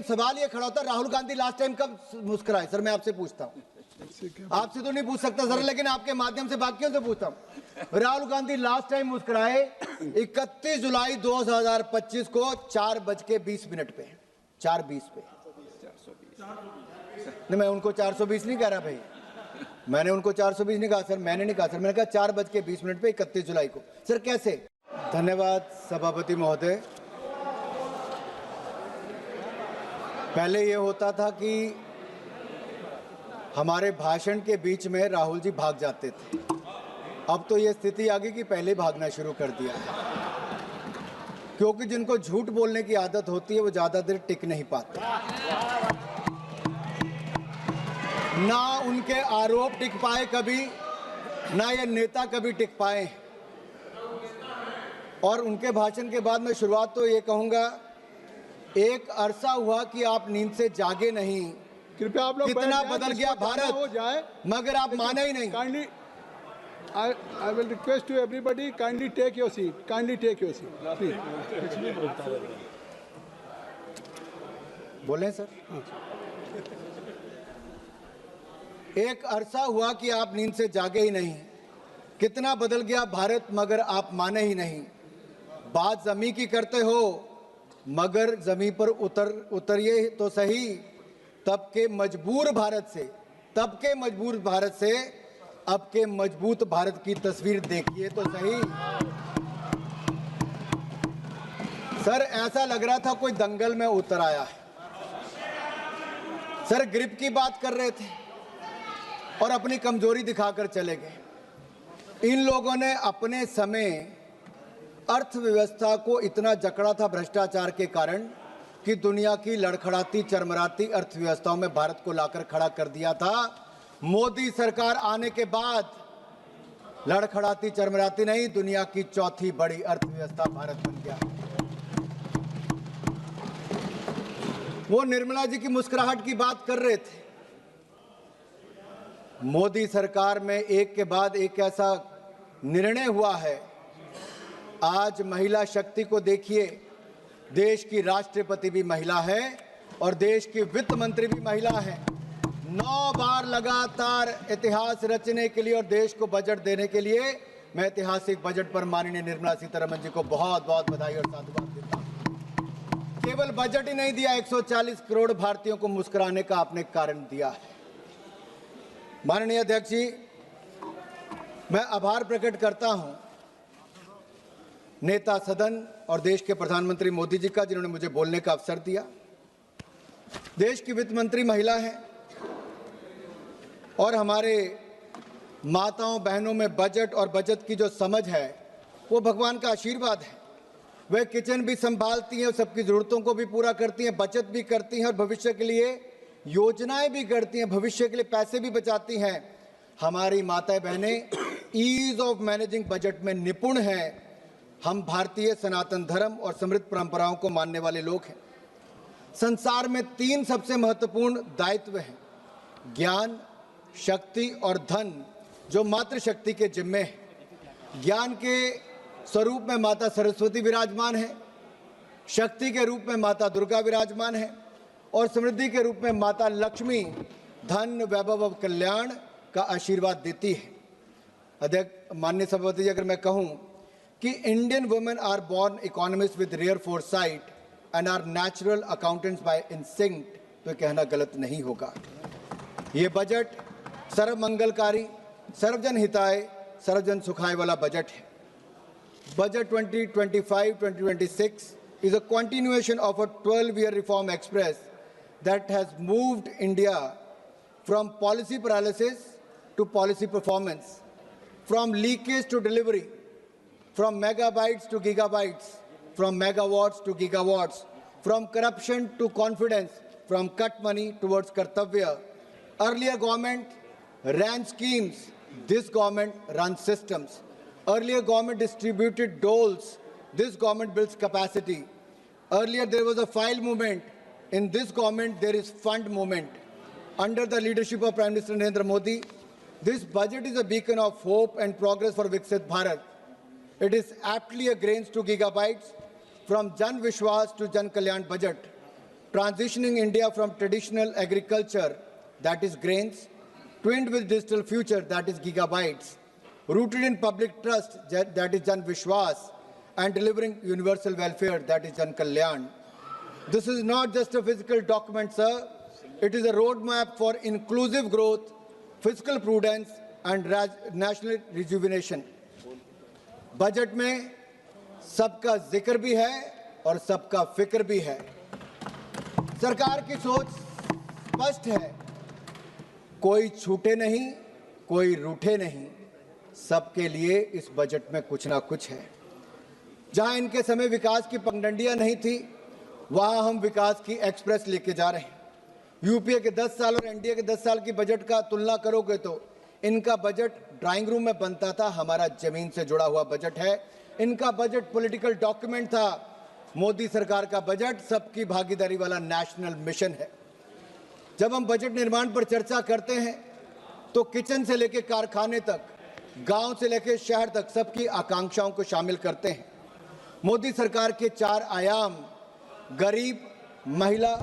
सवाल ये खड़ा होता है, राहुल गांधी लास्ट टाइम कब मुस्कुराए? सर मैं आपसे पूछता हूँ, आपसे तो नहीं पूछ सकता सर, लेकिन आपके माध्यम से बाकियों से पूछता हूँ। राहुल गांधी लास्ट टाइम मुस्कुराए 31 जुलाई 2025 को 4:20 पे, 4:20 पे। नहीं, मैं उनको 420 नहीं कह रहा भाई, मैंने उनको 420 नहीं कहा सर, मैंने नहीं कहा सर, मैंने कहा 4:20 पे 31 जुलाई को। सर कैसे? धन्यवाद सभापति महोदय। पहले ये होता था कि हमारे भाषण के बीच में राहुल जी भाग जाते थे, अब तो ये स्थिति आ गई कि पहले भागना शुरू कर दिया है, क्योंकि जिनको झूठ बोलने की आदत होती है वो ज़्यादा देर टिक नहीं पाते। ना उनके आरोप टिक पाए कभी, ना ये नेता कभी टिक पाए। और उनके भाषण के बाद मैं शुरुआत तो ये कहूँगा, एक अरसा हुआ कि आप नींद से जागे नहीं, कृपया आप लोग कितना बदल गया भारत हो जाए, मगर आप माने ही नहीं। Kindly I will request to everybody, kindly take your seat, kindly take your seat, please. बोलें सर। एक अरसा हुआ कि आप नींद से जागे ही नहीं, कितना बदल गया भारत मगर आप माने ही नहीं। बात जमी की करते हो मगर जमीन पर उतरिए तो सही, तब के मजबूर भारत से, तब के मजबूर भारत से अब के मजबूत भारत की तस्वीर देखिए तो सही। सर ऐसा लग रहा था कोई दंगल में उतर आया है। सर ग्रिप की बात कर रहे थे और अपनी कमजोरी दिखाकर चले गए। इन लोगों ने अपने समय अर्थव्यवस्था को इतना जकड़ा था भ्रष्टाचार के कारण कि दुनिया की लड़खड़ाती चरमराती अर्थव्यवस्थाओं में भारत को लाकर खड़ा कर दिया था। मोदी सरकार आने के बाद लड़खड़ाती चरमराती नहीं, दुनिया की चौथी बड़ी अर्थव्यवस्था भारत बन गया। वो निर्मला जी की मुस्कुराहट की बात कर रहे थे। मोदी सरकार में एक के बाद एक ऐसा निर्णय हुआ है। आज महिला शक्ति को देखिए, देश की राष्ट्रपति भी महिला है और देश की वित्त मंत्री भी महिला है। 9 बार लगातार इतिहास रचने के लिए और देश को बजट देने के लिए मैं ऐतिहासिक बजट पर माननीय निर्मला सीतारमण जी को बहुत बहुत बधाई और साधुवाद देता हूं। केवल बजट ही नहीं दिया, 140 करोड़ भारतीयों को मुस्कुराने का आपने कारण दिया है। माननीय अध्यक्ष जी, मैं आभार प्रकट करता हूं नेता सदन और देश के प्रधानमंत्री मोदी जी का, जिन्होंने मुझे बोलने का अवसर दिया। देश की वित्त मंत्री महिला है और हमारे माताओं बहनों में बजट और बचत की जो समझ है वो भगवान का आशीर्वाद है। वे किचन भी संभालती हैं, सबकी ज़रूरतों को भी पूरा करती हैं, बचत भी करती हैं और भविष्य के लिए योजनाएं भी करती हैं, भविष्य के लिए पैसे भी बचाती हैं। हमारी माताएं बहनें ईज ऑफ मैनेजिंग बजट में निपुण हैं। हम भारतीय सनातन धर्म और समृद्ध परंपराओं को मानने वाले लोग हैं। संसार में 3 सबसे महत्वपूर्ण दायित्व हैं, ज्ञान, शक्ति और धन, जो मातृशक्ति के जिम्मे है। ज्ञान के स्वरूप में माता सरस्वती विराजमान है, शक्ति के रूप में माता दुर्गा विराजमान है और समृद्धि के रूप में माता लक्ष्मी धन, वैभव और कल्याण का आशीर्वाद देती है। अध्यक्ष, माननीय सभापति जी, अगर मैं कहूँ कि Indian women are born economist with rare foresight and are natural accountants by instinct, तो कहना गलत नहीं होगा। ये बजट सर्वमंगलकारी, सर्वजन हिताय, सर्वजन सुखाय वाला बजट है। Budget 2025-2026 is a continuation of a 12-year reform express that has moved India from policy paralysis to policy performance, from leakage to delivery, from megabytes to gigabytes, from megawatts to gigawatts, from corruption to confidence, from cut money towards kartavya. Earlier government ran schemes, this government runs systems. Earlier government distributed doles, this government builds capacity. Earlier there was a file movement, in this government there is fund movement. Under the leadership of Prime Minister Narendra Modi, this budget is a beacon of hope and progress for Viksit Bharat. It is aptly a grains to gigabytes, from Jan Vishwas to Jan Kalyan budget. transitioning India from traditional agriculture, that is grains, twinned with digital future, that is gigabytes, rooted in public trust, that is Jan Vishwas, and delivering universal welfare, that is Jan Kalyan. This is not just a physical document, sir. It is a roadmap for inclusive growth, fiscal prudence, and national rejuvenation. Budget में सबका जिक्र भी है और सबका फिक्र भी है। सरकार की सोच स्पष्ट है, कोई छूटे नहीं, कोई रूठे नहीं, सबके लिए इस बजट में कुछ ना कुछ है। जहां इनके समय विकास की पगडंडियां नहीं थी, वहां हम विकास की एक्सप्रेस लेके जा रहे हैं। यूपीए के 10 साल और एनडीए के 10 साल की बजट का तुलना करोगे तो इनका बजट ड्राइंग रूम में बनता था, हमारा जमीन से जुड़ा हुआ बजट है। इनका बजट पॉलिटिकल डॉक्यूमेंट था, मोदी सरकार का बजट सबकी भागीदारी वाला नेशनल मिशन है। जब हम बजट निर्माण पर चर्चा करते हैं तो किचन से लेकर कारखाने तक, गांव से लेकर शहर तक सबकी आकांक्षाओं को शामिल करते हैं। मोदी सरकार के 4 आयाम, गरीब, महिला,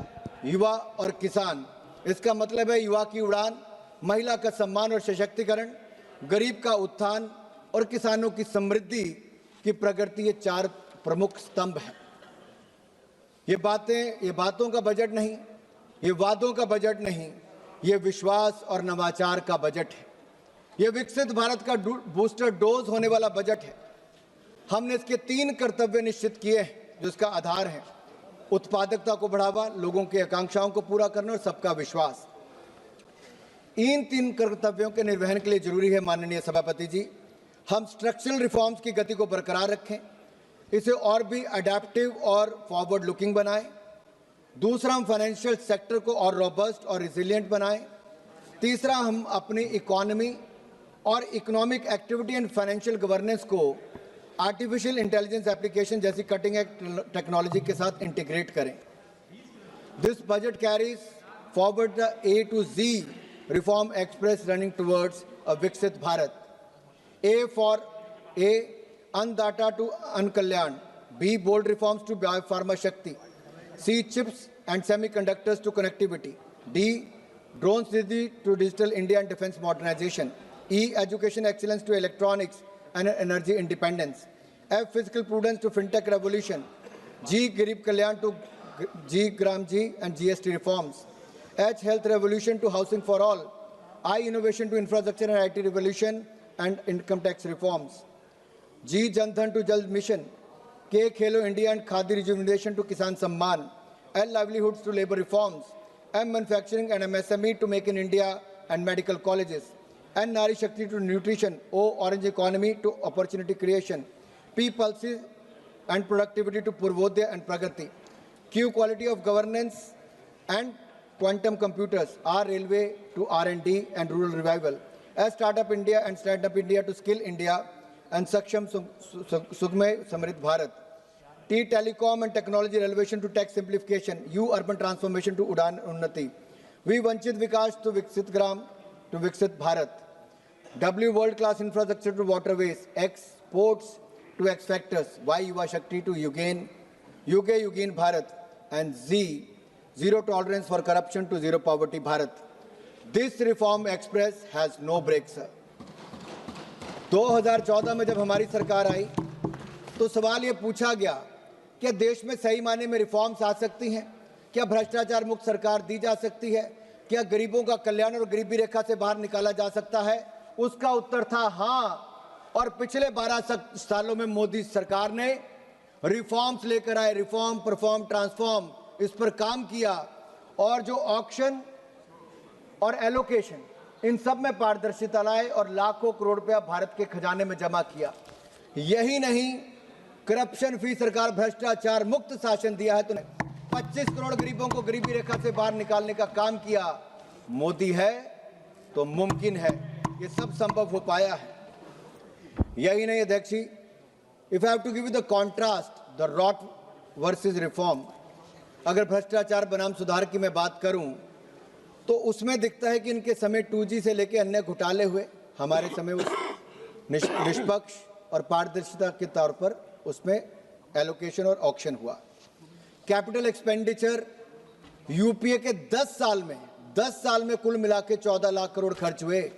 युवा और किसान। इसका मतलब है युवा की उड़ान, महिला का सम्मान और सशक्तिकरण, गरीब का उत्थान और किसानों की समृद्धि की प्रगति, ये 4 प्रमुख स्तंभ हैं। ये बातों का बजट नहीं, ये वादों का बजट नहीं, ये विश्वास और नवाचार का बजट है। ये विकसित भारत का बूस्टर डोज होने वाला बजट है। हमने इसके 3 कर्तव्य निश्चित किए हैं जो इसका आधार है: उत्पादकता को बढ़ावा, लोगों की आकांक्षाओं को पूरा करना और सबका विश्वास। इन 3 कर्तव्यों के निर्वहन के लिए जरूरी है, माननीय सभापति जी, हम स्ट्रक्चरल रिफॉर्म्स की गति को बरकरार रखें, इसे और भी अडेप्टिव और फॉरवर्ड लुकिंग बनाएं। दूसरा, हम फाइनेंशियल सेक्टर को और रोबस्ट और रिजिलियंट बनाएं। तीसरा, हम अपनी इकोनॉमी और economic activity and financial governance को आर्टिफिशियल इंटेलिजेंस एप्लीकेशन जैसी कटिंग एज टेक्नोलॉजी के साथ इंटीग्रेट करें। This budget carries forward the A to Z reform express running towards a Viksit Bharat. A for A, Annadata to Ankalyan. B, bold reforms to Biopharma Shakti. C, chips and semiconductors to connectivity. D, drones to digital India and defense modernization. E, education excellence to electronics and energy independence. F, fiscal prudence to fintech revolution. G, Garib Kalyan to G, Gram G and GST reforms. H, health revolution to housing for all. I, innovation to infrastructure and IT revolution and income tax reforms. G, Jan Dhan to Jal mission. K, Khelo India and Khadi rejuvenation to Kisan Samman. L, livelihoods to labor reforms. M, manufacturing and MSME to make in India and medical colleges. N, Nari Shakti to nutrition. O, orange economy to opportunity creation. P, pulses and productivity to Purvodaya and Pragati. Q, quality of governance and quantum computers. R, railway to R&D and rural revival. S, startup India and stand up India to skill India and Saksham Sugme Samrit Bharat. T, telecom and technology relevation to tech simplification. U, urban transformation to Udan Unnati. V, Vanchit Vikas to Viksit Gram to Viksit Bharat. W, world class infrastructure to waterways. X, ports to X factors. Y, Yuva Shakti to Yugain Bharat. And Z, zero tolerance for corruption to zero poverty Bharat. This reform express has no brakes, sir. 2014 में जब हमारी सरकार आई तो सवाल ये पूछा गया, क्या देश में सही मायने में रिफॉर्म्स आ सकती हैं? क्या भ्रष्टाचार मुक्त सरकार दी जा सकती है? क्या गरीबों का कल्याण और गरीबी रेखा से बाहर निकाला जा सकता है? उसका उत्तर था हाँ। और पिछले 12 सालों में मोदी सरकार ने रिफॉर्म्स लेकर आए, रिफॉर्म, परफॉर्म, ट्रांसफॉर्म, इस पर काम किया और जो ऑक्शन और एलोकेशन, इन सब में पारदर्शिता लाए और लाखों करोड़ रुपया भारत के खजाने में जमा किया। यही नहीं, करप्शन फ्री सरकार, भ्रष्टाचार मुक्त शासन दिया है। तो 25 करोड़ गरीबों को गरीबी रेखा से बाहर निकालने का काम किया। मोदी है तो मुमकिन है, ये सब संभव हो पाया है। यही नहीं अध्यक्ष ji, if I have to give you the contrast, the rot versus reform, अगर भ्रष्टाचार बनाम सुधार की मैं बात करूं तो उसमें दिखता है कि इनके समय 2G से लेकर अन्य घोटाले हुए, हमारे समय उस निष्पक्ष और पारदर्शिता के तौर पर उसमें एलोकेशन और ऑक्शन हुआ। कैपिटल एक्सपेंडिचर यूपीए के 10 साल में कुल मिला के 14 लाख करोड़ खर्च हुए।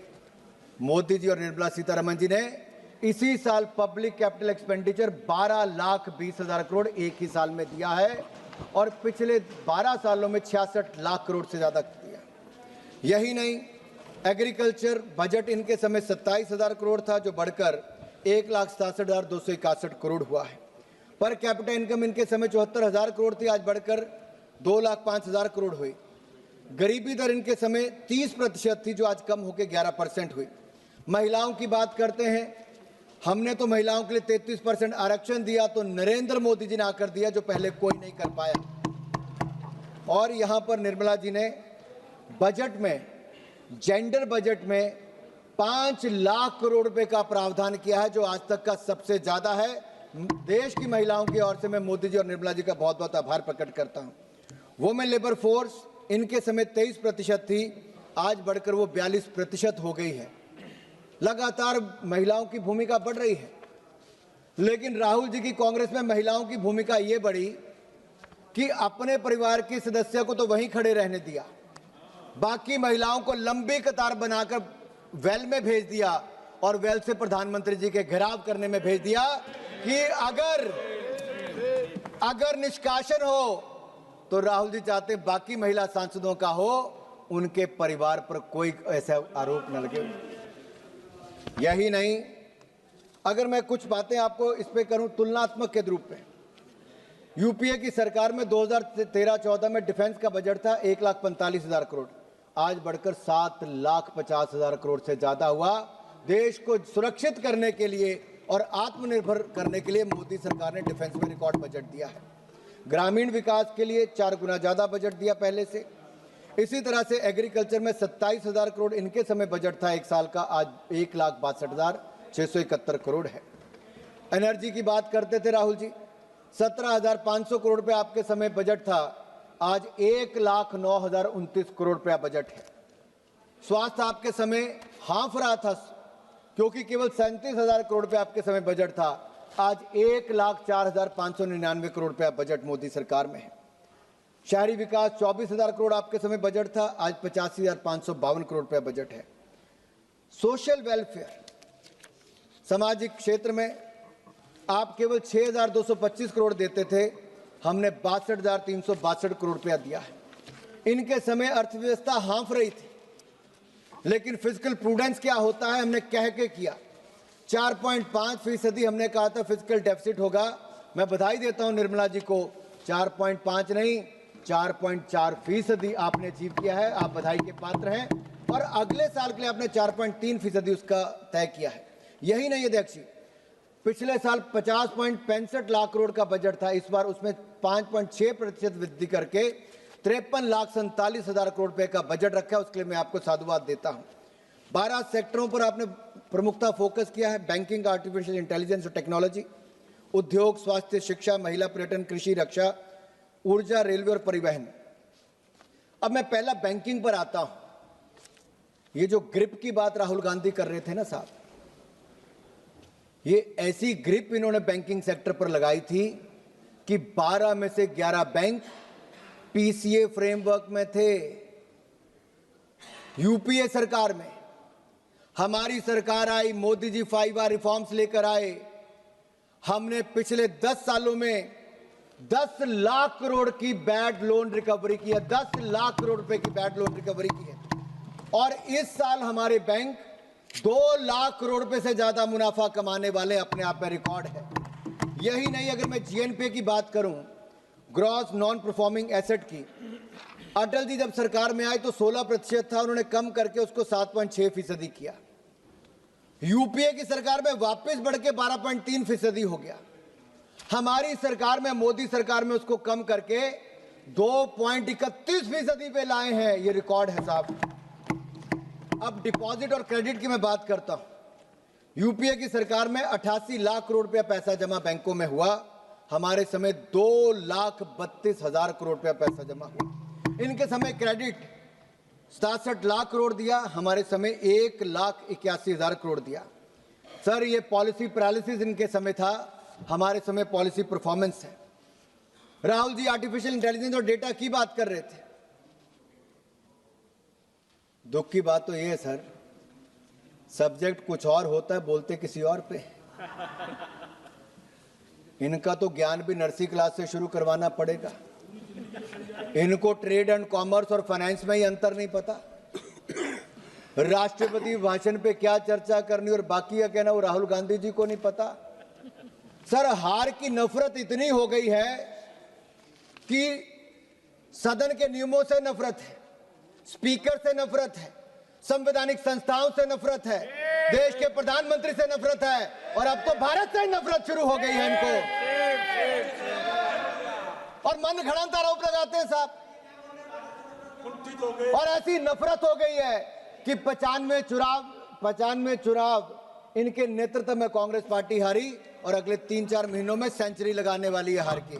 मोदी जी और निर्मला सीतारमण जी ने इसी साल पब्लिक कैपिटल एक्सपेंडिचर 12,20,000 करोड़ एक ही साल में दिया है और पिछले 12 सालों में 66 लाख करोड़ से ज्यादा दिया। यही नहीं, एग्रीकल्चर बजट इनके समय 27,000 करोड़ था, जो बढ़कर 1,67,261 करोड़ हुआ है। पर कैपिटा इनकम इनके समय 74,000 करोड़ थी, आज बढ़कर 2,05,000 करोड़ हुई। गरीबी दर इनके समय 30% थी, जो आज कम होकर 11% हुई। महिलाओं की बात करते हैं, हमने तो महिलाओं के लिए 33% आरक्षण दिया, तो नरेंद्र मोदी जी ने आकर दिया, जो पहले कोई नहीं कर पाया। और यहां पर निर्मला जी ने बजट में, जेंडर बजट में 5 लाख करोड़ रुपए का प्रावधान किया है, जो आज तक का सबसे ज्यादा है। देश की महिलाओं की ओर से मैं मोदी जी और निर्मला जी का बहुत बहुत आभार प्रकट करता हूं। वुमेन लेबर फोर्स इनके समय 23% थी, आज बढ़कर वो 42% हो गई है। लगातार महिलाओं की भूमिका बढ़ रही है, लेकिन राहुल जी की कांग्रेस में महिलाओं की भूमिका ये बढ़ी कि अपने परिवार के सदस्य को तो वहीं खड़े रहने दिया, बाकी महिलाओं को लंबी कतार बनाकर वेल में भेज दिया और वेल से प्रधानमंत्री जी के घेराव करने में भेज दिया कि अगर निष्कासन हो तो राहुल जी चाहते बाकी महिला सांसदों का हो, उनके परिवार पर कोई ऐसा आरोप न लगे। यही नहीं, अगर मैं कुछ बातें आपको इस पे करूं तुलनात्मक के रूप में, यूपीए की सरकार में 2013-14 में डिफेंस का बजट था 1,45,000 करोड़, आज बढ़कर 7,50,000 करोड़ से ज्यादा हुआ। देश को सुरक्षित करने के लिए और आत्मनिर्भर करने के लिए मोदी सरकार ने डिफेंस में रिकॉर्ड बजट दिया है। ग्रामीण विकास के लिए 4 गुना ज्यादा बजट दिया पहले से। इसी तरह से एग्रीकल्चर में 27,000 करोड़ इनके समय बजट था एक साल का, आज 1,62,671 करोड़ है। एनर्जी की बात करते थे राहुल जी, 17,500 करोड़ रुपए आपके समय बजट था, आज 1,09,029 करोड़ रुपया बजट है। स्वास्थ्य आपके समय हाफ रहा था, क्योंकि केवल 37,000 करोड़ रुपए आपके समय बजट था, आज 1,04,599 करोड़ रुपया बजट मोदी सरकार में है। शहरी विकास 24,000 करोड़ आपके समय बजट था, आज 85,552 करोड़ रुपया बजट है। सोशल वेलफेयर, सामाजिक क्षेत्र में आप केवल 6,225 करोड़ देते थे, हमने 62,362 करोड़ रुपया दिया है। इनके समय अर्थव्यवस्था हाँफ रही थी, लेकिन फिजिकल प्रूडेंस क्या होता है हमने कह के किया। 4.5% हमने कहा था फिजिकल डेफिसिट होगा। मैं बधाई देता हूं निर्मला जी को, 4.5 नहीं 4.4% आपने अचीव किया है, आप बधाई के पात्र हैं। और अगले साल के लिए आपने 4.3% उसका तय किया है। यही नहीं अध्यक्ष जी, पिछले साल 50.65 लाख करोड़ का बजट था, इस बार उसमें 5.6% वृद्धि करके 53,47,000 करोड़ रुपए का बजट रखा है, उसके लिए मैं आपको साधुवाद देता हूं। 12 सेक्टरों पर आपने प्रमुखता फोकस किया है, बैंकिंग, आर्टिफिशियल इंटेलिजेंस और टेक्नोलॉजी, उद्योग, स्वास्थ्य, शिक्षा, महिला, पर्यटन, कृषि, रक्षा, ऊर्जा, रेलवे और परिवहन। अब मैं पहला बैंकिंग पर आता हूं। ये जो ग्रिप की बात राहुल गांधी कर रहे थे ना साहब, ये ऐसी ग्रिप इन्होंने बैंकिंग सेक्टर पर लगाई थी कि 12 में से 11 बैंक पीसीए फ्रेमवर्क में थे। यूपीए सरकार में हमारी सरकार आई, मोदी जी 5R रिफॉर्म्स लेकर आए। हमने पिछले 10 सालों में 10 लाख करोड़ की बैड लोन रिकवरी की है, 10 लाख करोड़ रुपए की बैड लोन रिकवरी की है। और इस साल हमारे बैंक 2 लाख करोड़ रुपए से ज्यादा मुनाफा कमाने वाले, अपने आप में रिकॉर्ड है। यही नहीं, अगर मैं जीएनपी की बात करूं, ग्रॉस नॉन परफॉर्मिंग एसेट की, अटल जी जब सरकार में आए तो 16% था, उन्होंने कम करके उसको 7.6% किया। यूपीए की सरकार में वापस बढ़ के 12.3% हो गया। हमारी सरकार में, मोदी सरकार में उसको कम करके 2.31% पे लाए हैं। ये रिकॉर्ड है साहब। अब डिपॉजिट और क्रेडिट की मैं बात करता हूं। यूपीए की सरकार में 88 लाख करोड़ रुपया पैसा जमा बैंकों में हुआ, हमारे समय 2,32,000 करोड़ रुपया पैसा जमा हुआ। इनके समय क्रेडिट 67 लाख करोड़ दिया, हमारे समय 1,81,000 करोड़ दिया। सर, ये पॉलिसी पैरालिसिस इनके समय था, हमारे समय पॉलिसी परफॉर्मेंस है। राहुल जी आर्टिफिशियल इंटेलिजेंस और डेटा की बात कर रहे थे। दुख की बात तो ये है सर, सब्जेक्ट कुछ और होता है, बोलते किसी और पे। इनका तो ज्ञान भी नर्सरी क्लास से शुरू करवाना पड़ेगा। इनको ट्रेड एंड कॉमर्स और फाइनेंस में ही अंतर नहीं पता। राष्ट्रपति भाषण पे क्या चर्चा करनी और बाकी का कहना वो राहुल गांधी जी को नहीं पता। सर, हार की नफरत इतनी हो गई है कि सदन के नियमों से नफरत है, स्पीकर से नफरत है, संवैधानिक संस्थाओं से नफरत है, देश के प्रधानमंत्री से नफरत है और अब तो भारत से नफरत शुरू हो गई है इनको। और मन घड़ंत आरोप लगाते हैं साहब। और ऐसी नफरत हो गई है कि 95 चुनाव इनके नेतृत्व में कांग्रेस पार्टी हारी और अगले 3-4 महीनों में सेंचुरी लगाने वाली है हार की।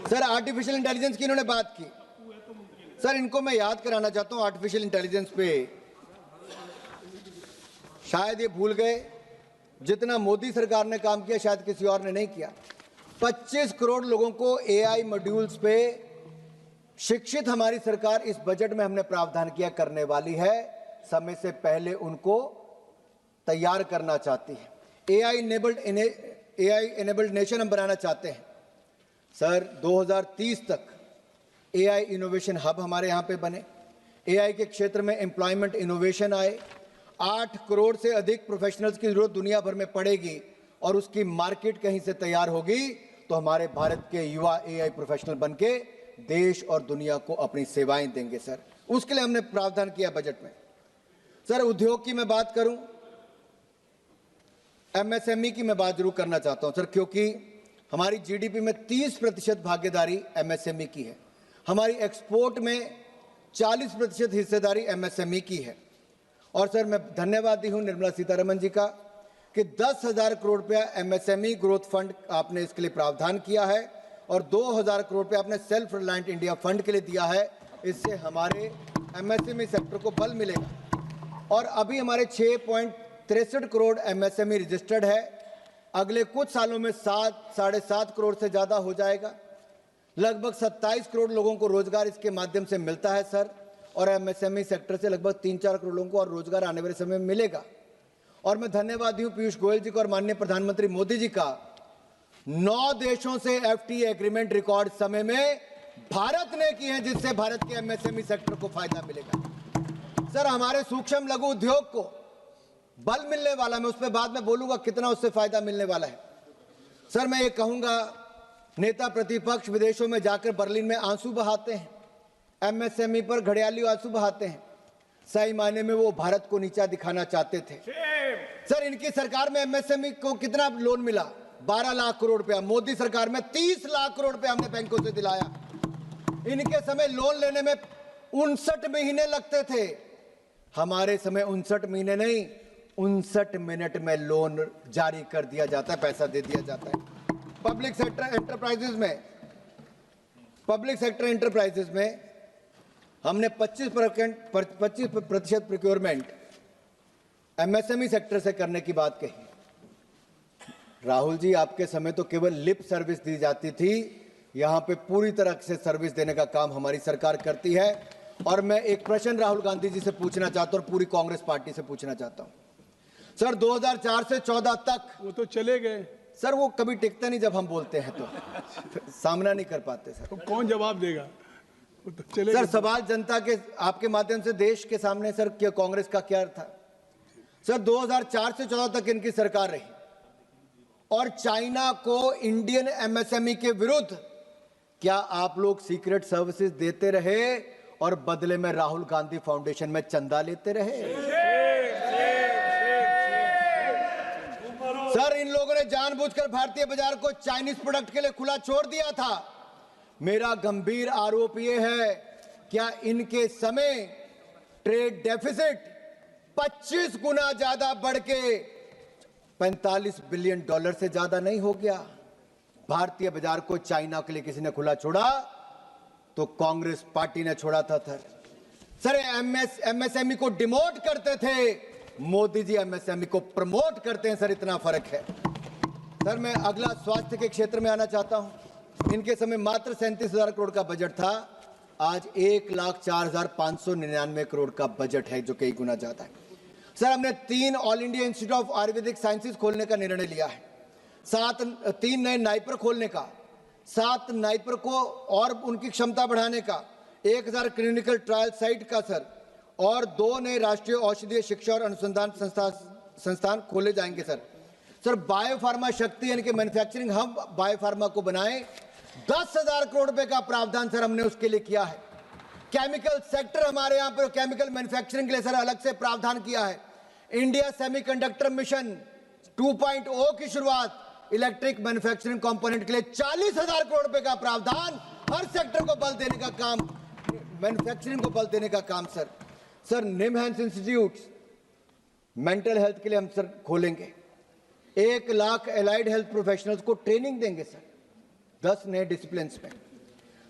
सर, आर्टिफिशियल इंटेलिजेंस की इन्होंने बात की। सर, इनको मैं याद कराना चाहता हूं आर्टिफिशियल इंटेलिजेंस पे। शायद ये भूल गए, जितना मोदी सरकार ने काम किया शायद किसी और ने नहीं किया। 25 करोड़ लोगों को एआई मॉड्यूल्स पे शिक्षित हमारी सरकार इस बजट में हमने प्रावधान किया करने वाली है। समय से पहले उनको तैयार करना चाहती है। एआई इनेबल्ड नेशन हम बनाना चाहते हैं। सर, 2030 तक एआई इनोवेशन हब हमारे यहाँ पे बने, एआई के क्षेत्र में एम्प्लॉयमेंट इनोवेशन आए, 8 करोड़ से अधिक प्रोफेशनल्स की जरूरत दुनिया भर में पड़ेगी और उसकी मार्केट कहीं से तैयार होगी तो हमारे भारत के युवा एआई प्रोफेशनल बनके देश और दुनिया को अपनी सेवाएं देंगे। सर, उसके लिए हमने प्रावधान किया बजट में। सर, उद्योग की मैं बात करूं, एमएसएमई की मैं बात जरूर करना चाहता हूं सर, क्योंकि हमारी जीडीपी में 30% भागीदारी एमएसएमई की है, हमारी एक्सपोर्ट में 40% हिस्सेदारी एमएसएमई की है। और सर, मैं धन्यवादी हूं निर्मला सीतारमण जी का कि 10,000 करोड़ रुपया एमएसएमई ग्रोथ फंड आपने इसके लिए प्रावधान किया है और 2,000 करोड़ रुपया आपने सेल्फ रिलायंट इंडिया फंड के लिए दिया है। इससे हमारे एमएसएमई सेक्टर को बल मिलेगा और अभी हमारे 6.63 करोड़ एमएसएमई रजिस्टर्ड है। अगले कुछ सालों में 7-7.5 करोड़ से ज़्यादा हो जाएगा। लगभग 27 करोड़ लोगों को रोजगार इसके माध्यम से मिलता है सर, और एमएसएमई सेक्टर से लगभग 3-4 करोड़ लोगों को और रोजगार आने वाले समय में मिलेगा। और मैं धन्यवादी हूँ पीयूष गोयल जी का और माननीय प्रधानमंत्री मोदी जी का। 9 देशों से एफटीए एग्रीमेंट रिकॉर्ड समय में भारत ने की है, जिससे भारत के एमएसएमई सेक्टर को फायदा मिलेगा। सर, हमारे सूक्ष्म लघु उद्योग को बल मिलने वाला, मैं उस पर बाद में बोलूंगा कितना उससे फायदा मिलने वाला है। सर, मैं ये कहूंगा, नेता प्रतिपक्ष विदेशों में जाकर बर्लिन में आंसू बहाते हैं, एमएसएमई पर घड़ियाली आंसू बहाते हैं। सही मायने में वो भारत को नीचा दिखाना चाहते थे। सर, इनकी सरकार में एमएसएमई को कितना लोन मिला? 12 लाख करोड़ रुपया। मोदी सरकार में 30 लाख करोड़ रुपया हमने बैंकों से दिलाया। इनके समय लोन लेने में 59 महीने लगते थे, हमारे समय 59 महीने नहीं, 59 मिनट में लोन जारी कर दिया जाता है, पैसा दे दिया जाता है। पब्लिक सेक्टर एंटरप्राइजेज में हमने 25% प्रोक्योरमेंट एमएसएमई सेक्टर से करने की बात कही। राहुल जी, आपके समय तो केवल लिप सर्विस दी जाती थी, यहां पे पूरी तरह से सर्विस देने का काम हमारी सरकार करती है। और मैं एक प्रश्न राहुल गांधी जी से पूछना चाहता हूं और पूरी कांग्रेस पार्टी से पूछना चाहता हूं। सर, 2004 से 14 तक वो तो चले गए सर, वो कभी टिकते नहीं, जब हम बोलते हैं तो सामना नहीं कर पाते सर। तो कौन जवाब देगा? वो तो चले सर, गए। सवाल जनता के आपके माध्यम से देश के सामने सर, क्या कांग्रेस का क्या था? सर, 2004 से 14 तक इनकी सरकार रही और चाइना को इंडियन एमएसएमई के विरुद्ध क्या आप लोग सीक्रेट सर्विसेज देते रहे और बदले में राहुल गांधी फाउंडेशन में चंदा लेते रहे? सर, इन लोगों ने जानबूझकर भारतीय बाजार को चाइनीज प्रोडक्ट के लिए खुला छोड़ दिया था। मेरा गंभीर आरोप यह है, क्या इनके समय ट्रेड डेफिसिट 25 गुना ज्यादा बढ़ के $45 बिलियन से ज्यादा नहीं हो गया? भारतीय बाजार को चाइना के लिए किसी ने खुला छोड़ा तो कांग्रेस पार्टी ने छोड़ा था सर। एमएसएमई को डिमोट करते थे, मोदी जी एमएसएमई को प्रमोट करते हैं सर, इतना फर्क है। सर, मैं अगला स्वास्थ्य के क्षेत्र में आना चाहता हूं। इनके समय मात्र 37,000 करोड़ का बजट था आज 1,04,599 करोड़ का बजट है, जो कई गुना ज्यादा है। सर, हमने 3 all India institute of Ayurvedic sciences खोलने का निर्णय लिया है, 3 नए नाइपर खोलने का, 7 नाइपर को और उनकी क्षमता बढ़ाने का, 1000 क्लिनिकल ट्रायल साइट का सर, और 2 नए राष्ट्रीय औषधीय शिक्षा और अनुसंधान संस्थान खोले जाएंगे सर। सर, बायोफार्मा शक्ति यानी कि मैन्युफैक्चरिंग हब बायोफार्मा को बनाए, 10,000 करोड़ रुपए का प्रावधान सर हमने उसके लिए किया है। केमिकल सेक्टर हमारे यहाँ पर केमिकल मैन्युफैक्चरिंग के लिए सर अलग से प्रावधान किया है। इंडिया सेमीकंडक्टर मिशन 2.0 की शुरुआत, इलेक्ट्रिक मैन्युफैक्चरिंग कंपोनेंट के लिए 40,000 करोड़ रुपए का प्रावधान, हर सेक्टर को बल देने का काम, मैन्युफैक्चरिंग को बल देने का काम sir. Sir, NIMHANS institute mental health के लिए हम सर खोलेंगे, 1 लाख एलाइड हेल्थ प्रोफेशनल्स को ट्रेनिंग देंगे सर 10 नए डिसिप्लिन में।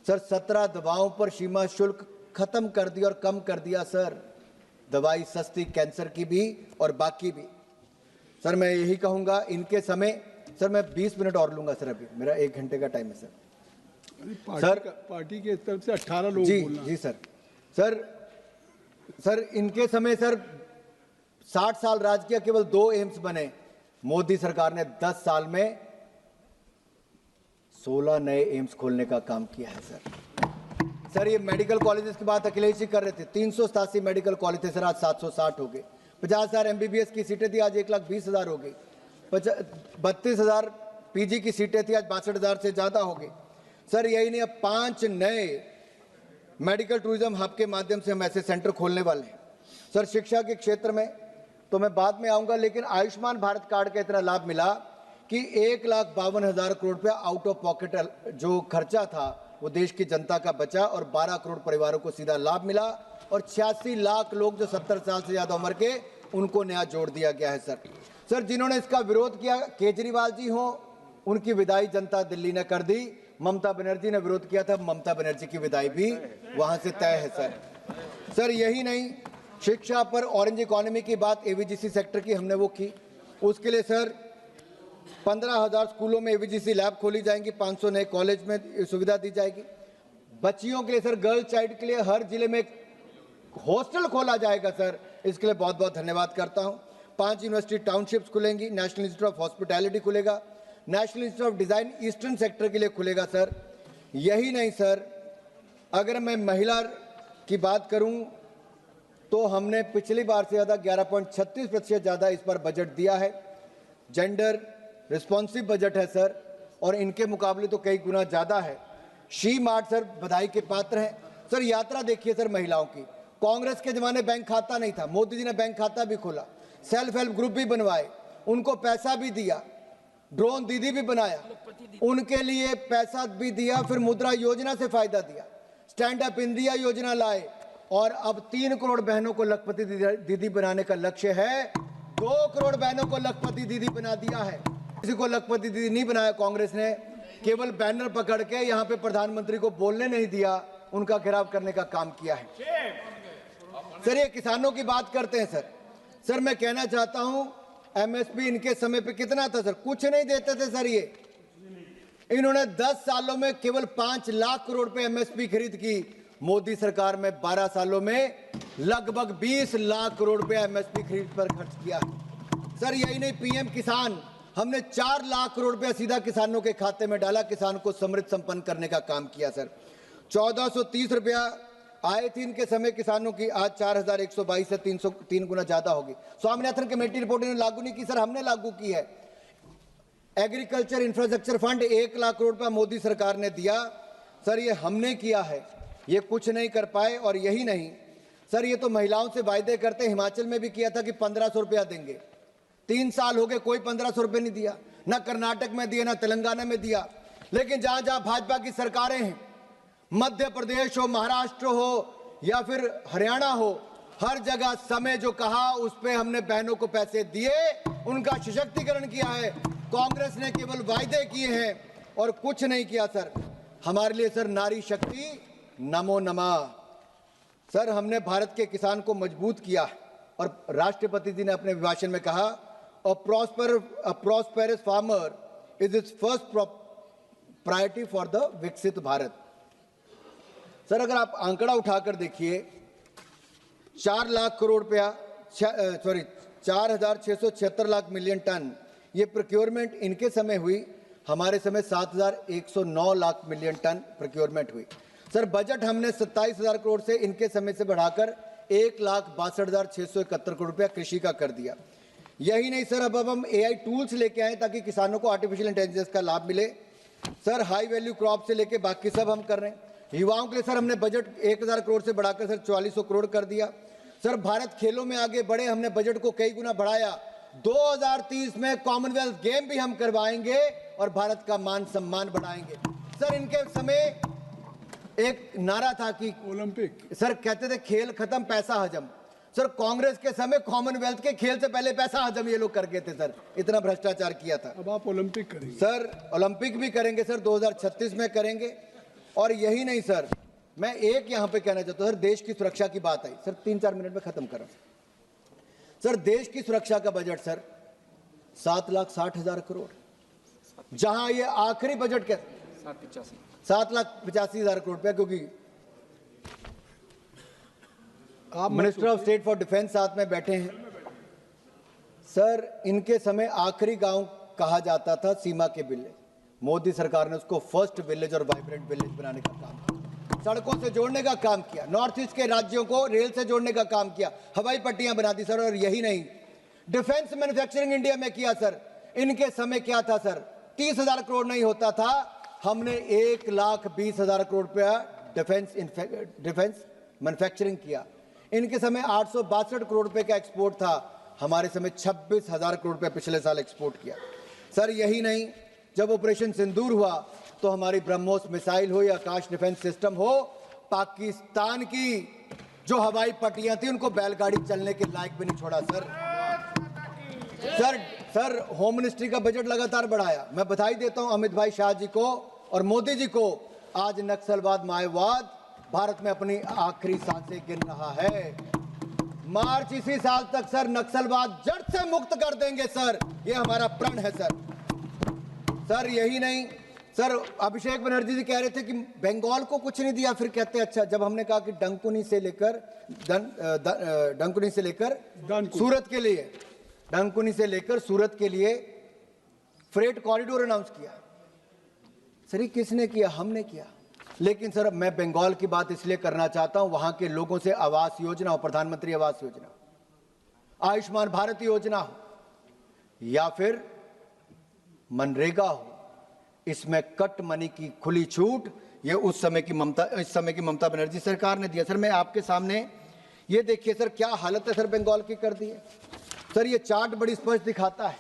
सर, 17 दवाओं पर सीमा शुल्क खत्म कर दिया और कम कर दिया सर, दवाई सस्ती, कैंसर की भी और बाकी भी। सर, मैं यही कहूंगा इनके समय, सर मैं 20 मिनट और लूंगा सर, अभी मेरा 1 घंटे का टाइम है सर। पार्टी के तरफ से 18 लोग जी बोलना। जी सर इनके समय सर 60 साल राज किया, केवल 2 एम्स बने। मोदी सरकार ने 10 साल में 16 नए एम्स खोलने का काम किया है सर। सर, ये मेडिकल कॉलेजेस की बात अखिलेश जी कर रहे थे, 387 मेडिकल कॉलेज थे सर, आज 760 हो गए। 50,000 MBBS की सीटें थी, आज 1,20,000 हो गई। 32,000 PG की सीटें थी, आज 62,000 से ज्यादा हो गई। सर, यही नहीं, अब 5 नए मेडिकल टूरिज्म हब के माध्यम से हम ऐसे सेंटर खोलने वाले हैं। सर, शिक्षा के क्षेत्र में तो मैं बाद में आऊंगा, लेकिन आयुष्मान भारत कार्ड का इतना लाभ मिला कि 1,52,000 करोड़ रुपया आउट ऑफ पॉकेट जो खर्चा था वो देश की जनता का बचा, और 12 करोड़ परिवारों को सीधा लाभ मिला, और 86 लाख लोग जो 70 साल से ज्यादा उम्र के, उनको नया जोड़ दिया गया है सर। सर, जिन्होंने इसका विरोध किया, केजरीवाल जी हो, उनकी विदाई जनता दिल्ली ने कर दी। ममता बनर्जी ने विरोध किया था, ममता बनर्जी की विदाई भी वहां से तय है सर। सर, यही नहीं, शिक्षा पर ऑरेंज इकोनॉमी की बात, AVGC सेक्टर की हमने वो की, उसके लिए सर 15,000 स्कूलों में AVGC लैब खोली जाएंगी, 500 नए कॉलेज में सुविधा दी जाएगी। बच्चियों के लिए सर, गर्ल चाइल्ड के लिए हर जिले में हॉस्टल खोला जाएगा सर, इसके लिए बहुत बहुत धन्यवाद करता हूं। 5 यूनिवर्सिटी टाउनशिप्स खुलेंगी, नेशनल इंस्टीट्यूट ऑफ हॉस्पिटैलिटी खुलेगा, national institute of design eastern sector के लिए खुलेगा सर। यही नहीं सर, अगर मैं महिला की बात करूं तो हमने पिछली बार से ज्यादा 11.36% ज्यादा इस पर बजट दिया है। जेंडर रिस्पॉन्सिव बजट है सर, और इनके मुकाबले तो कई गुना ज्यादा है। शी मार्ट सर बधाई के पात्र हैं सर। यात्रा देखिए सर महिलाओं की, कांग्रेस के जमाने बैंक खाता नहीं था, मोदी जी ने बैंक खाता भी खोला, सेल्फ हेल्प ग्रुप भी बनवाए, उनको पैसा भी दिया, ड्रोन दीदी भी बनाया, उनके लिए पैसा भी दिया, फिर मुद्रा योजना से फायदा दिया, स्टैंड अप इंडिया योजना लाए, और अब 3 करोड़ बहनों को लखपति दीदी बनाने का लक्ष्य है। 2 करोड़ बहनों को लखपति दीदी बना दिया है। किसी को लखपति दीदी नहीं बनाया कांग्रेस ने, केवल बैनर पकड़ के यहाँ पे प्रधानमंत्री को बोलने नहीं दिया, उनका घेराव करने का काम किया है। सर, ये किसानों की बात करते हैं सर मैं कहना चाहता हूं, MSP इनके समय पे कितना था सर? कुछ नहीं देते थे सर। ये इन्होंने 10 सालों में केवल 5 लाख करोड़ पे MSP खरीद की। मोदी सरकार में 12 सालों में लगभग 20 लाख करोड़ रुपए MSP खरीद पर खर्च किया। सर, यही नहीं, PM किसान हमने 4 लाख करोड़ रुपया सीधा किसानों के खाते में डाला, किसान को समृद्ध संपन्न करने का काम किया सर। 1430 रुपया आए थी इनके समय किसानों की, आज 4122 से 303 गुना ज्यादा होगी। स्वामीनाथन कमेटी रिपोर्ट इन्होंने लागू नहीं की सर, हमने लागू की है। Agriculture infrastructure fund 1 lakh crore रुपया मोदी सरकार ने दिया सर, ये हमने किया है, ये कुछ नहीं कर पाए। और यही नहीं सर, ये तो महिलाओं से वायदे करते, हिमाचल में भी किया था कि 1500 रुपया देंगे, 3 साल हो गए कोई 1500 रुपये नहीं दिया, ना कर्नाटक में दिया ना तेलंगाना में दिया। लेकिन जहां जहां भाजपा की सरकारें हैं, मध्य प्रदेश हो, महाराष्ट्र हो या फिर हरियाणा हो, हर जगह समय जो कहा उस पे हमने बहनों को पैसे दिए, उनका सशक्तिकरण किया है। कांग्रेस ने केवल वायदे किए हैं और कुछ नहीं किया सर। हमारे लिए सर नारी शक्ति नमो नमः। सर, हमने भारत के किसान को मजबूत किया, और राष्ट्रपति जी ने अपने भाषण में कहा, a prosperous farmer is its first priority for the Viksit Bharat. Sir अगर आप आंकड़ा उठाकर देखिए 4 लाख करोड़ रुपया 4,676 लाख मिलियन टन ये प्रोक्योरमेंट इनके समय हुई, हमारे समय 7,109 लाख मिलियन टन प्रोक्योरमेंट हुई। सर बजट हमने 27,000 करोड़ से इनके समय से बढ़ाकर 1,62,671 करोड़ रुपया कृषि का कर दिया। यही नहीं सर, अब हम AI टूल्स लेके आए ताकि किसानों को आर्टिफिशियल इंटेलिजेंस का लाभ मिले। सर हाई वैल्यू क्रॉप से लेके बाकी सब हम कर रहे हैं। युवाओं के लिए सर हमने बजट 1,000 करोड़ से बढ़ाकर सर 4,400 करोड़ कर दिया। सर भारत खेलों में आगे बढ़े, हमने बजट को कई गुना बढ़ाया। 2030 में कॉमनवेल्थ गेम भी हम करवाएंगे और भारत का मान सम्मान बढ़ाएंगे। सर इनके समय एक नारा था कि ओलंपिक, सर कहते थे खेल खत्म पैसा हजम। सर कांग्रेस के समय कॉमनवेल्थ के खेल से पहले पैसा हजम ये लोग कर गए थे सर, इतना भ्रष्टाचार किया था। अब आप ओलंपिक करेंगे। सर ओलंपिक भी करेंगे सर, 2036 में करेंगे। और यही नहीं सर, मैं एक यहां पे कहना चाहता हूं सर, देश की सुरक्षा की बात आई सर, 3-4 मिनट में खत्म कर रहा हूं सर। देश की सुरक्षा का बजट सर 7,60,000 करोड़, जहां ये आखिरी बजट के 7,85,000 करोड़ रुपया, क्योंकि आप minister of state for defence साथ में बैठे हैं सर। इनके समय आखिरी गांव कहा जाता था सीमा के विलेज, मोदी सरकार ने उसको फर्स्ट विलेज और वाइब्रेंट विलेज बनाने का काम किया, सड़कों से जोड़ने का काम किया, नॉर्थ ईस्ट के राज्यों को रेल से जोड़ने का काम किया, हवाई पट्टियां बना दी सर। और यही नहीं, डिफेंस मैन्युफैक्चरिंग इंडिया में किया सर। इनके समय क्या था सर, 30,000 करोड़ नहीं होता था, हमने 1,20,000 करोड़ रुपया डिफेंस मैन्युफैक्चरिंग किया। इनके समय 862 करोड़ रुपए का एक्सपोर्ट था, हमारे समय 26,000 करोड़ रुपए पिछले साल एक्सपोर्ट किया सर। यही नहीं, जब ऑपरेशन सिंदूर हुआ तो हमारी ब्रह्मोस मिसाइल हो या आकाश डिफेंस सिस्टम हो, पाकिस्तान की जो हवाई पट्टियां थी उनको बैलगाड़ी चलने के लायक भी नहीं छोड़ा सर। सर होम मिनिस्ट्री का बजट लगातार बढ़ाया। मैं बधाई देता हूं अमित भाई शाह जी को और मोदी जी को, आज नक्सलवाद माओवाद भारत में अपनी आखिरी सांसें गिन रहा है। मार्च इसी साल तक सर नक्सलवाद जड़ से मुक्त कर देंगे सर, ये हमारा प्रण है सर। सर यही नहीं सर, अभिषेक बनर्जी जी कह रहे थे कि बंगाल को कुछ नहीं दिया, फिर कहते अच्छा, जब हमने कहा कि डंकुनी से लेकर सूरत के लिए, डंकुनी से लेकर सूरत के लिए फ्रेट कॉरिडोर अनाउंस किया सर, ये किसने किया? हमने किया। लेकिन सर मैं बंगाल की बात इसलिए करना चाहता हूं, वहां के लोगों से आवास योजना हो, प्रधानमंत्री आवास योजना, आयुष्मान भारत योजना हो या फिर मनरेगा हो, इसमें कट मनी की खुली छूट ये इस समय की ममता बनर्जी सरकार ने दिया। सर मैं आपके सामने ये देखिए सर, क्या हालत है सर बंगाल की कर दी है सर। ये चार्ट बड़ी स्पष्ट दिखाता है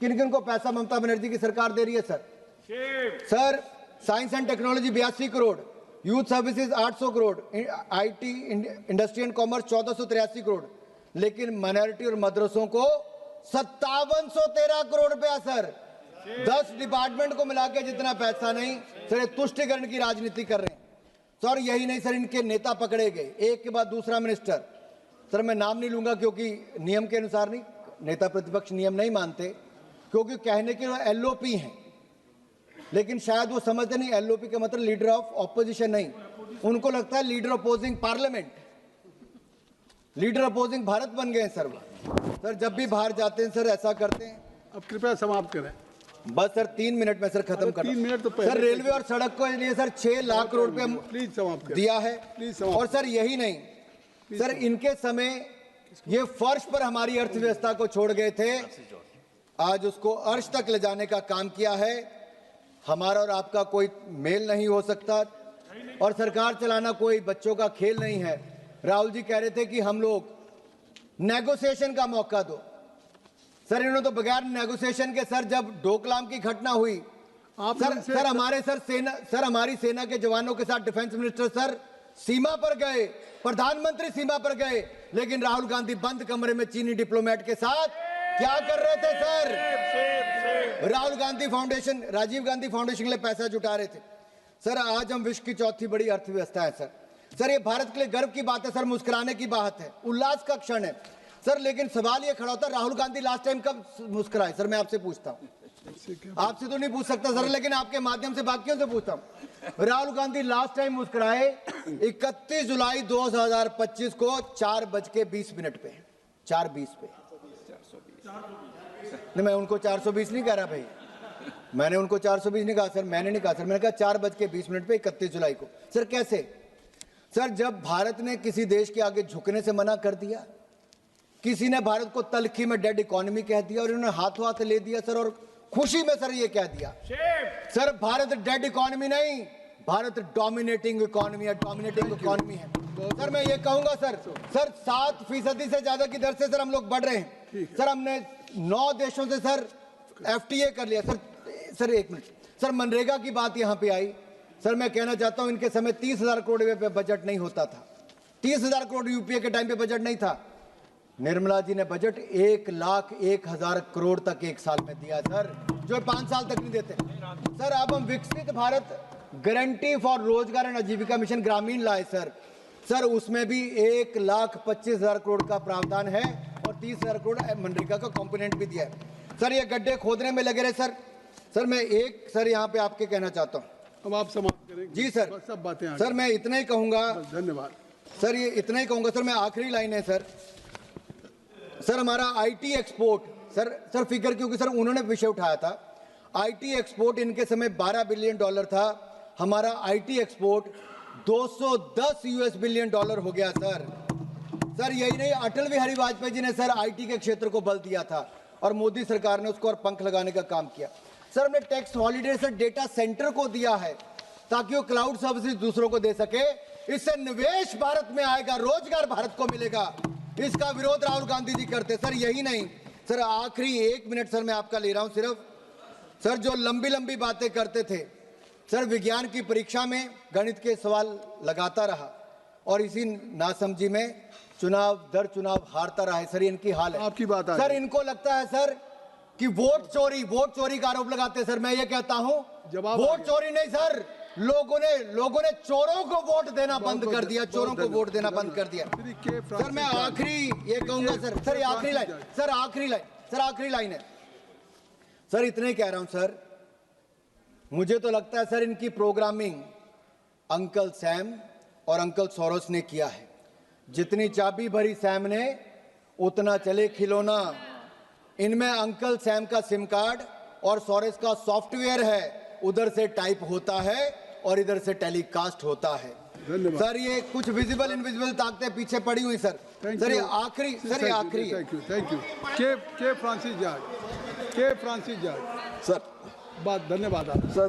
किन किन को पैसा ममता बनर्जी की सरकार दे रही है sir. Sir science and technology 82 crore, youth services 800 crore, IT industry and commerce 1483 crore, लेकिन माइनॉरिटी और मदरसों को 5713 करोड़ रुपया सर। 10 डिपार्टमेंट को मिला के जितना पैसा नहीं सर, ये तुष्टिकरण की राजनीति कर रहे हैं सर। यही नहीं सर, इनके नेता पकड़े गए एक के बाद दूसरा मिनिस्टर। सर मैं नाम नहीं लूंगा क्योंकि नियम के अनुसार नहीं, नेता प्रतिपक्ष नियम नहीं मानते, क्योंकि कहने के LOP हैं, लेकिन शायद वो समझते नहीं LOP का मतलब लीडर ऑफ ऑपोजिशन नहीं, उनको लगता है leader opposing parliament, leader opposing Bharat बन गए सर। सर जब भी बाहर जाते हैं सर ऐसा करते हैं। अब कृपया समाप्त करें। बस सर 3 मिनट में सर खत्म कर। 3 मिनट तो सर रेलवे और सड़क को लिए सर 6 लाख करोड़ रुपया प्लीज समाप्त करें। दिया है। प्लीज समाप्त। और सर यही नहीं सर, इनके समय ये फर्श पर हमारी अर्थव्यवस्था को छोड़ गए थे, आज उसको अर्श तक ले जाने का काम किया है। हमारा और आपका कोई मेल नहीं हो सकता और सरकार चलाना कोई बच्चों का खेल नहीं है। राहुल जी कह रहे थे कि हम लोग नेगोशिएशन का मौका दो सर, इन्होंने तो बगैर नेगोशिएशन के सर, जब डोकलाम की घटना हुई सर हमारी सेना के जवानों के साथ डिफेंस मिनिस्टर सर सीमा पर गए, प्रधानमंत्री सीमा पर गए, लेकिन राहुल गांधी बंद कमरे में चीनी डिप्लोमेट के साथ क्या कर रहे थे sir? Rahul Gandhi foundation, Rajiv Gandhi foundation के लिए पैसा जुटा रहे थे सर। आज हम विश्व की चौथी बड़ी अर्थव्यवस्था है सर। सर ये भारत के लिए गर्व की बात है सर, मुस्कुराने की बात है, उल्लास का क्षण है सर। लेकिन सवाल ये खड़ा होता है, राहुल गांधी लास्ट टाइम कब मुस्कुराए सर? मैं आपसे पूछता हूं आपसे तो नहीं पूछ सकता सर, लेकिन आपके माध्यम से बाकियों से पूछता हूं। राहुल गांधी लास्ट टाइम मुस्कुराए 31 जुलाई 2025 को 4:20 पे, 4:20 पे। नहीं, मैं उनको 420 नहीं कह रहा भाई, मैंने उनको 420 नहीं कहा सर, मैंने नहीं कहा सर, मैंने कहा 4:20 पे 31 जुलाई को। सर कैसे? सर जब भारत ने किसी देश के आगे झुकने से मना कर दिया, किसी ने भारत को तलखी में डेड इकोनॉमी कह दिया और इन्होंने हाथों हाथ ले दिया सर, और खुशी में सर ये कह दिया सर भारत डेड इकोनॉमी नहीं, भारत डोमिनेटिंग इकोनॉमी है, डोमिनेटिंग इकोनॉमी है। सर मैं ये कहूंगा सर 7% से ज्यादा की दर से सर हम लोग बढ़ रहे हैं सर। हमने 9 देशों से सर FTA कर लिया सर। सर एक मिनट सर, मनरेगा की बात यहां पे आई सर, मैं कहना चाहता हूं इनके समय 30,000 करोड़ पे बजट नहीं होता था, 30,000 करोड़ यूपीए के टाइम पे बजट नहीं था। निर्मला जी ने बजट 1,01,000 करोड़ तक एक साल में दिया सर, जो 5 साल तक नहीं देते सर। अब हम विकसित भारत गारंटी फॉर रोजगार एंड आजीविका मिशन ग्रामीण लाए सर, सर उसमें भी 1,25,000 करोड़ का प्रावधान है और 30,000 करोड़ मनरेगा का कंपोनेंट भी दिया है सर। ये गड्ढे खोदने में लगे रहे सर। सर मैं एक सर यहाँ पे आपके कहना चाहता हूँ, अब आप समाप्त करें जी सर, सब बातें सर मैं इतना ही कहूंगा, धन्यवाद सर ये इतना ही कहूंगा सर। मैं आखिरी लाइन है सर, सर हमारा IT एक्सपोर्ट सर फिगर, क्योंकि सर उन्होंने विषय उठाया था, IT एक्सपोर्ट इनके समय $12 बिलियन था, हमारा IT एक्सपोर्ट $210 बिलियन हो गया सर। सर यही नहीं, अटल बिहारी वाजपेयी जी ने सर IT के क्षेत्र को बल दिया था और मोदी सरकार ने उसको और पंख लगाने का काम किया सर। हमने tax holiday sir data centre को दिया है ताकि वो क्लाउड सर्विसेज दूसरों को दे सके, इससे निवेश भारत में आएगा, रोजगार भारत को मिलेगा। इसका विरोध राहुल गांधी जी करते सर। यही नहीं सर, आखिरी 1 मिनट सर मैं आपका ले रहा हूं सिर्फ, सर जो लंबी लंबी बातें करते थे सर, विज्ञान की परीक्षा में गणित के सवाल लगाता रहा और इसी नासमझी में चुनाव दर चुनाव हारता रहा है सर। इनकी हाल है आपकी बात सर, इनको लगता है सर कि वोट चोरी का आरोप लगाते हैं सर। मैं ये कहता हूं वोट चोरी नहीं सर, लोगों ने चोरों को वोट देना बंद कर दिया, चोरों को वोट देना बंद कर दिया सर। मैं आखिरी ये कहूंगा सर, ये आखिरी लाइन सर, आखिरी लाइन है सर, इतने ही कह रहा हूं सर। मुझे तो लगता है सर इनकी प्रोग्रामिंग अंकल सैम और अंकल सोरोस ने किया है। जितनी चाबी भरी सैम ने उतना चले खिलौना। इनमें अंकल सैम का सिम कार्ड और सोरेस का सॉफ्टवेयर है, उधर से टाइप होता है और इधर से टेलीकास्ट होता है सर। ये कुछ विजिबल इनविजिबल ताकतें पीछे पड़ी हुई सर। सर ये आखिरी थैंक यू के फ्रांसिस जॉर्ज सर, धन्यवाद आप सर।